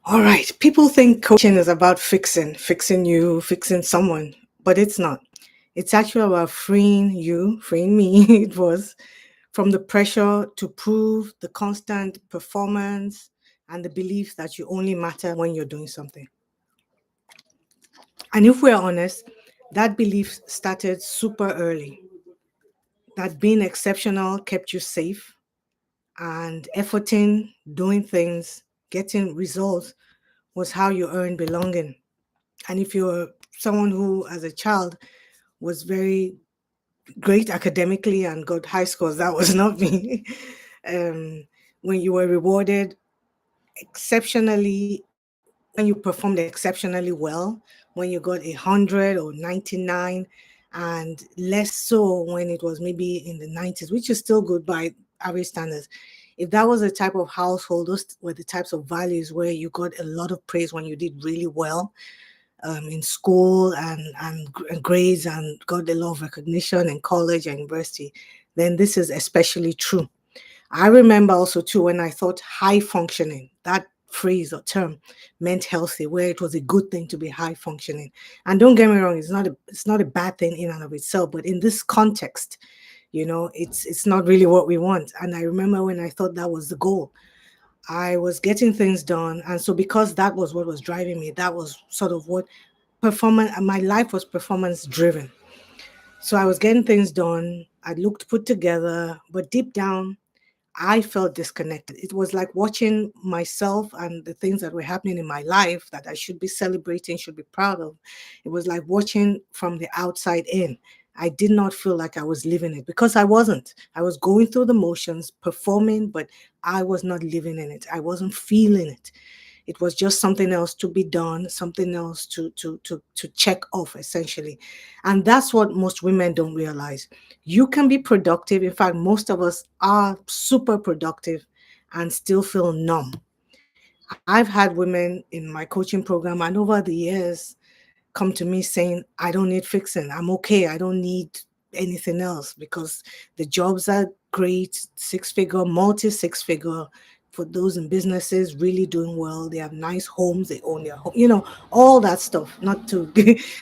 All right. People think coaching is about fixing you, fixing someone, but it's not. It's actually about freeing you, freeing me, it was, from the pressure to prove, the constant performance, and the belief that you only matter when you're doing something. And if we're honest, that belief started super early, that being exceptional kept you safe, and efforting, doing things, getting results was how you earned belonging. And if you're someone who, as a child, was very great academically and got high scores, that was not me. um, when you were rewarded exceptionally, when you performed exceptionally well, when you got 100 or 99, and less so when it was maybe in the 90s, which is still good by average standards. If that was the type of household, those were the types of values where you got a lot of praise when you did really well in school and grades and got a lot of recognition in college and university, then this is especially true. I remember also too when I thought high functioning, that phrase or term meant healthy, where it was a good thing to be high functioning. And don't get me wrong, it's not a bad thing in and of itself, but in this context, it's not really what we want. And I remember when I thought that was the goal, I was getting things done. And so because that was what was driving me, that was sort of what performance, my life was performance driven. So I was getting things done. I looked put together, but deep down, I felt disconnected. It was like watching myself and the things that were happening in my life that I should be celebrating, should be proud of. It was like watching from the outside in. I did not feel like I was living it because I wasn't. I was going through the motions, performing, but I was not living in it. I wasn't feeling it. It was just something else to be done, something else to check off essentially. And that's what most women don't realize. You can be productive. In fact, most of us are super productive and still feel numb. I've had women in my coaching program and over the years come to me saying, I don't need fixing. I'm okay. I don't need anything else because the jobs are great, six figure, multi six figure. For those in businesses really doing well, they have nice homes, they own their home, all that stuff, not to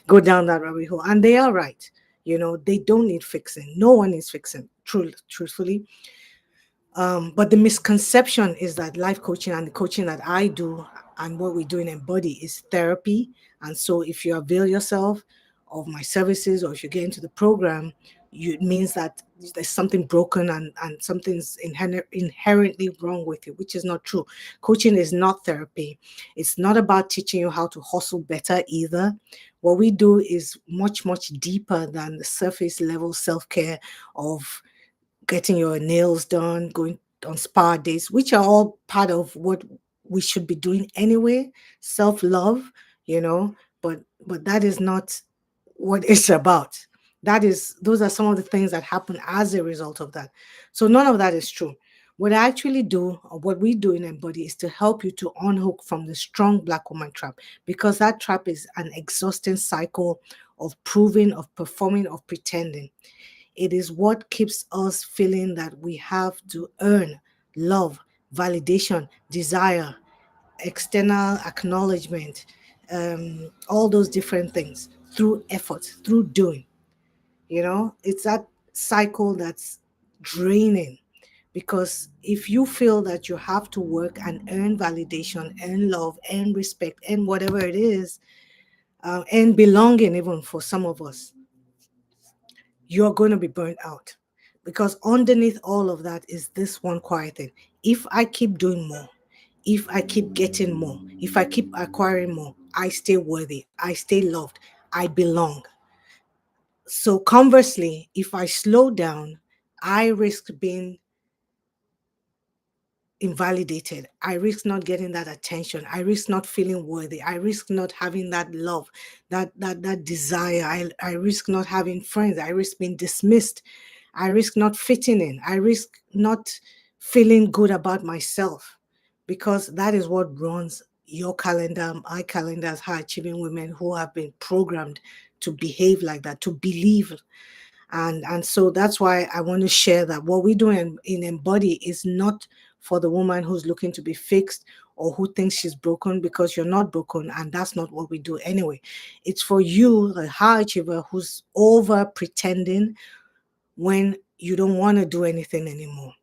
go down that rabbit hole. And they are right. They don't need fixing. No one needs fixing, truthfully. But the misconception is that life coaching and the coaching that I do and what we do in Embody is therapy. And so if you avail yourself of my services or if you get into the program, it means that there's something broken and something's inherently wrong with you, which is not true. Coaching is not therapy. It's not about teaching you how to hustle better either. What we do is much, much deeper than the surface level self care of getting your nails done, going on spa days, which are all part of what we should be doing anyway. Self love, you know, but that is not what it's about. Those are some of the things that happen as a result of that. So none of that is true. What I actually do, or what we do in Embody, is to help you to unhook from the strong black woman trap, because that trap is an exhausting cycle of proving, of performing, of pretending. It is what keeps us feeling that we have to earn love, validation, desire, external acknowledgement, all those different things through effort, through doing. It's that cycle that's draining, because if you feel that you have to work and earn validation, earn love, earn respect, earn whatever it is, and belonging, even for some of us, you're going to be burnt out, because underneath all of that is this one quiet thing. If I keep doing more, if I keep getting more, if I keep acquiring more, I stay worthy, I stay loved, I belong. So conversely, if I slow down, I risk being invalidated. I risk not getting that attention. I risk not feeling worthy. I risk not having that love, that desire. I risk not having friends. I risk being dismissed. I risk not fitting in. I risk not feeling good about myself, because that is what runs your calendar, my calendar, as high achieving women who have been programmed to behave like that, to believe. And so that's why I want to share that what we do in Embody is not for the woman who's looking to be fixed or who thinks she's broken, because you're not broken, and that's not what we do anyway. It's for you, the high achiever, who's over pretending when you don't want to do anything anymore.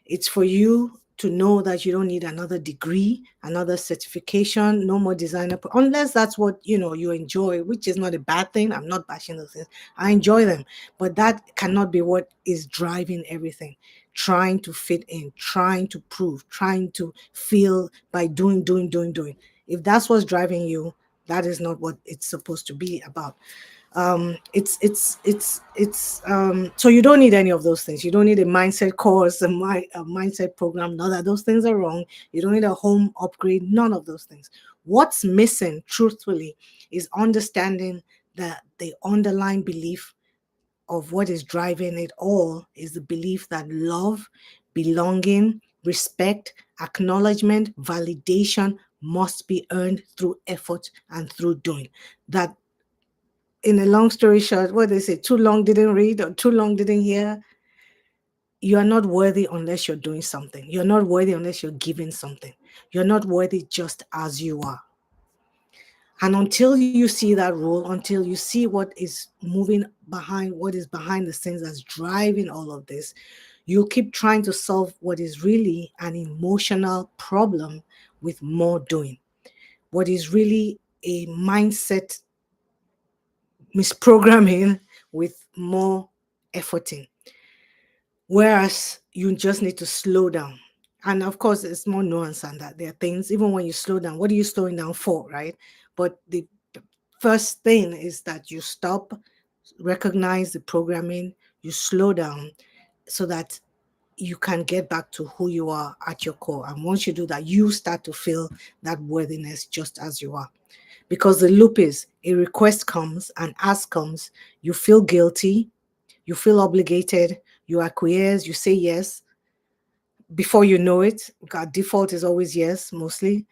It's for you to know that you don't need another degree, another certification, no more designer, unless that's what you enjoy, which is not a bad thing. I'm not bashing those things. I enjoy them, but that cannot be what is driving everything. Trying to fit in, trying to prove, trying to feel by doing, doing, doing, doing. If that's what's driving you, that is not what it's supposed to be about. So you don't need any of those things. You don't need a mindset course, a mindset program. Not that those things are wrong. You don't need a home upgrade. None of those things. What's missing, truthfully, is understanding that the underlying belief of what is driving it all is the belief that love, belonging, respect, acknowledgement, validation must be earned through effort and through doing. That, in a long story short, what they say, too long didn't read or too long didn't hear. You are not worthy unless you're doing something. You're not worthy unless you're giving something. You're not worthy just as you are. And until you see that role, until you see what is moving behind, what is behind the scenes that's driving all of this, you keep trying to solve what is really an emotional problem with more doing. What is really a mindset misprogramming with more efforting. Whereas you just need to slow down. And of course, it's more nuanced than that. There are things, even when you slow down, what are you slowing down for, right? But the first thing is that you stop, recognize the programming, you slow down so that you can get back to who you are at your core. And once you do that, you start to feel that worthiness just as you are. Because the loop is, a request comes, an ask comes, you feel guilty, you feel obligated, you acquiesce, you say yes. Before you know it, God, default is always yes, mostly.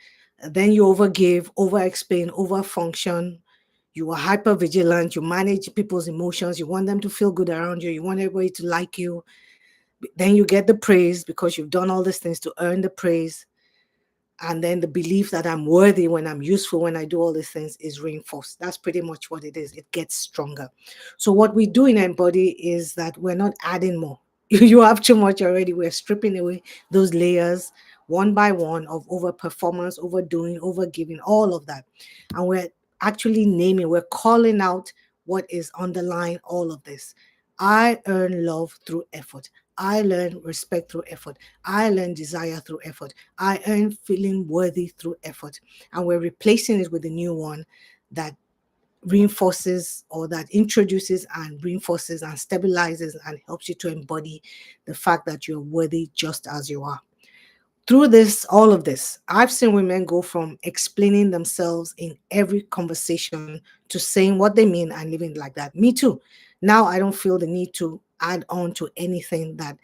Then you overgive, over explain, over function. You are hyper vigilant. You manage people's emotions. You want them to feel good around you. You want everybody to like you. Then you get the praise because you've done all these things to earn the praise. And then the belief that I'm worthy when I'm useful, when I do all these things, is reinforced. That's pretty much what it is. It gets stronger. So what we do in Embody is that we're not adding more. You have too much already. We're stripping away those layers one by one of overperformance, overdoing, overgiving, all of that. And we're actually naming, we're calling out what is underlying all of this. I earn love through effort. I learn respect through effort. I learn desire through effort. I earn feeling worthy through effort. And we're replacing it with a new one that reinforces, or that introduces and reinforces and stabilizes and helps you to embody the fact that you're worthy just as you are. Through this, all of this, I've seen women go from explaining themselves in every conversation to saying what they mean and living like that. Me too. Now I don't feel the need to add on to anything that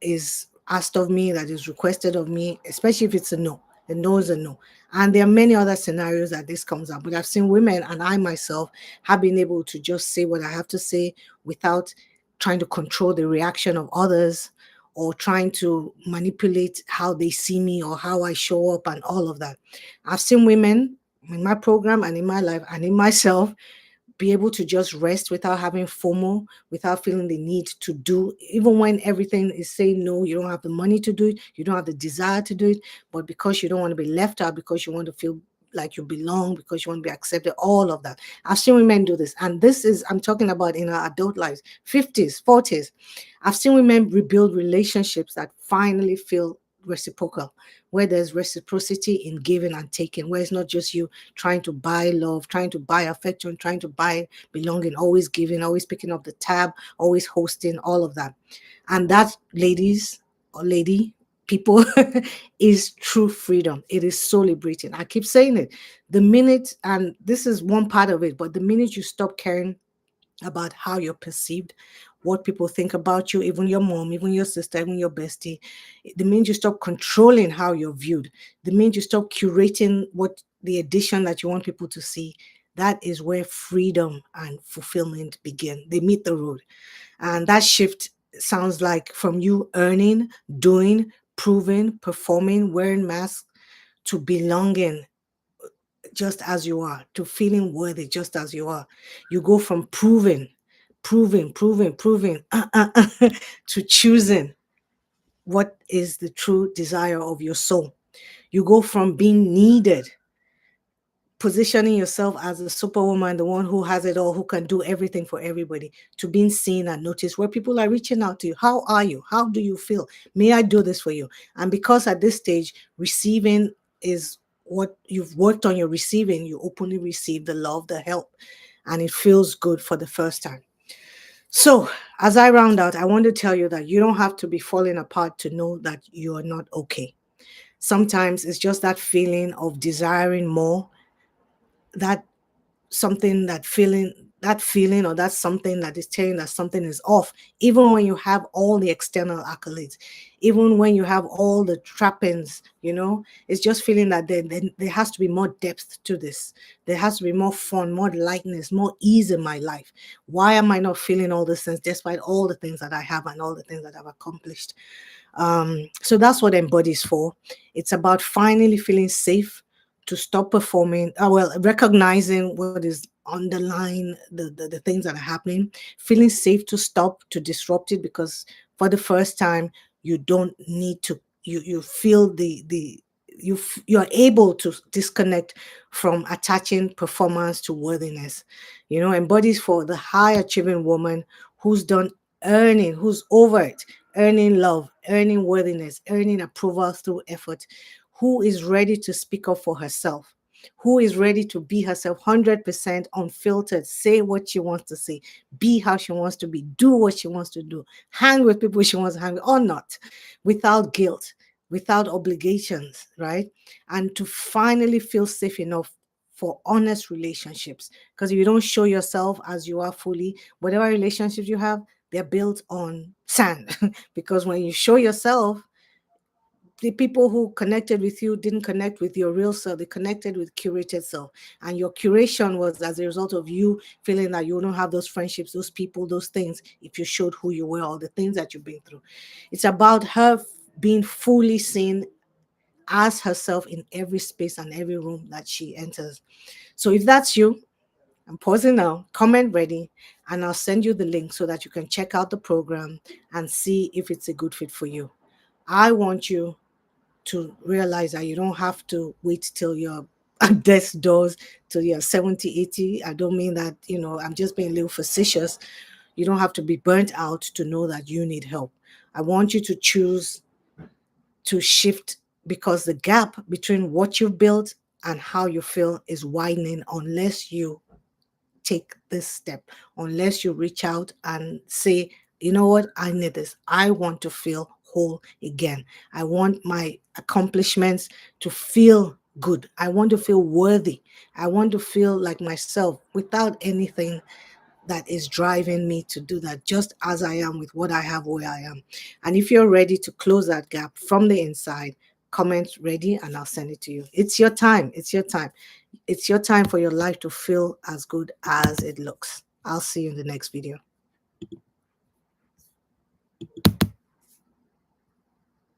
is asked of me, that is requested of me, especially if it's a no. A no is a no. And there are many other scenarios that this comes up. But I've seen women, and I myself have been able to just say what I have to say without trying to control the reaction of others, or trying to manipulate how they see me or how I show up and all of that. I've seen women in my program and in my life and in myself be able to just rest without having FOMO, without feeling the need to do, even when everything is saying no, you don't have the money to do it, you don't have the desire to do it, but because you don't want to be left out, because you want to feel like you belong, because you want to be accepted, all of that. I've seen women do this. And this is, I'm talking about in our adult lives, 50s, 40s. I've seen women rebuild relationships that finally feel reciprocal, where there's reciprocity in giving and taking, where it's not just you trying to buy love, trying to buy affection, trying to buy belonging, always giving, always picking up the tab, always hosting, all of that. And that, ladies or lady, people, is true freedom. It is so liberating. I keep saying it. The minute, and this is one part of it, but the minute you stop caring about how you're perceived, what people think about you, even your mom, even your sister, even your bestie. The minute you stop controlling how you're viewed, the minute you stop curating what the edition that you want people to see, that is where freedom and fulfillment begin. They meet the road. And that shift sounds like from you earning, doing, proving, performing, wearing masks, to belonging just as you are, to feeling worthy just as you are. You go from proving to choosing what is the true desire of your soul. You go from being needed, positioning yourself as a superwoman, the one who has it all, who can do everything for everybody, to being seen and noticed, where people are reaching out to you. How are you? How do you feel? May I do this for you? And because at this stage, receiving is what you've worked on, your receiving, you openly receive the love, the help, and it feels good for the first time. So, as I round out, I want to tell you that you don't have to be falling apart to know that you are not okay. Sometimes it's just that feeling of desiring more, that something, that feeling, or that's something that is telling that something is off, even when you have all the external accolades, even when you have all the trappings, it's just feeling that there has to be more depth to this. There has to be more fun, more lightness, more ease in my life. Why am I not feeling all these things despite all the things that I have and all the things that I've accomplished? So that's what Embody is for. It's about finally feeling safe to stop performing, recognizing what is underlying the things that are happening, feeling safe to stop, to disrupt it, because for the first time, you don't need to, you feel you're able to disconnect from attaching performance to worthiness. Embodies for the high achieving woman who's done earning, who's over it, earning love, earning worthiness, earning approval through effort, who is ready to speak up for herself, who is ready to be herself 100% unfiltered, say what she wants to say, be how she wants to be, do what she wants to do, hang with people she wants to hang with or not, without guilt, without obligations, right? And to finally feel safe enough for honest relationships. Because if you don't show yourself as you are fully, whatever relationships you have, they're built on sand. Because when you show yourself, the people who connected with you didn't connect with your real self. They connected with curated self. And your curation was as a result of you feeling that you don't have those friendships, those people, those things, if you showed who you were, all the things that you've been through. It's about her being fully seen as herself in every space and every room that she enters. So if that's you, I'm pausing now, comment ready, and I'll send you the link so that you can check out the program and see if it's a good fit for you. I want you to realize that you don't have to wait till you're at death's doors, till you're 70, 80. I don't mean that, I'm just being a little facetious. You don't have to be burnt out to know that you need help. I want you to choose to shift, because the gap between what you've built and how you feel is widening unless you take this step, unless you reach out and say, you know what, I need this. I want to feel whole again. I want my accomplishments to feel good. I want to feel worthy. I want to feel like myself without anything that is driving me to do that, just as I am with what I have where I am. And if you're ready to close that gap from the inside, comment ready and I'll send it to you. It's your time. It's your time. It's your time for your life to feel as good as it looks. I'll see you in the next video.